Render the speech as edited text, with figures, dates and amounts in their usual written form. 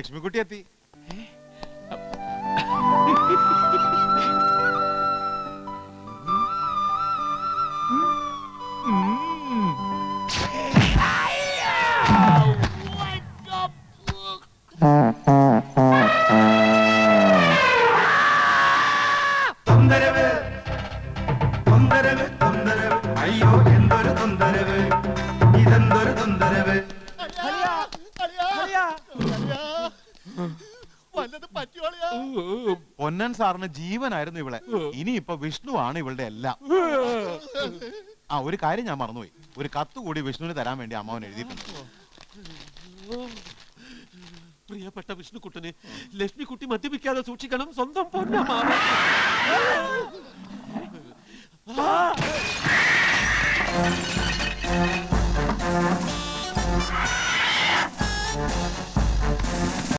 ലക്ഷ്മിക്കുട്ടി എത്തി. അയ്യോ എന്തൊരു തൊന്തരവ്, ഇതെന്തൊരു തൊന്തരവ്. പൊന്നൻ സാറിന് ജീവനായിരുന്നു ഇവളെ. ഇനിയിപ്പൊ വിഷ്ണു ആണ് ഇവളുടെ എല്ലാം. ഒരു കാര്യം ഞാൻ മറന്നുപോയി. ഒരു കത്ത് കൂടി വിഷ്ണുവിന് തരാൻ വേണ്ടി അമ്മാവൻ എഴുതിയിട്ടുണ്ട്. പ്രിയപ്പെട്ട വിഷ്ണുക്കുട്ടനെ, ലക്ഷ്മിക്കുട്ടി മദ്യപിക്കാതെ സൂക്ഷിക്കണം. സ്വന്തം പൊന്നമ്മാവൻ.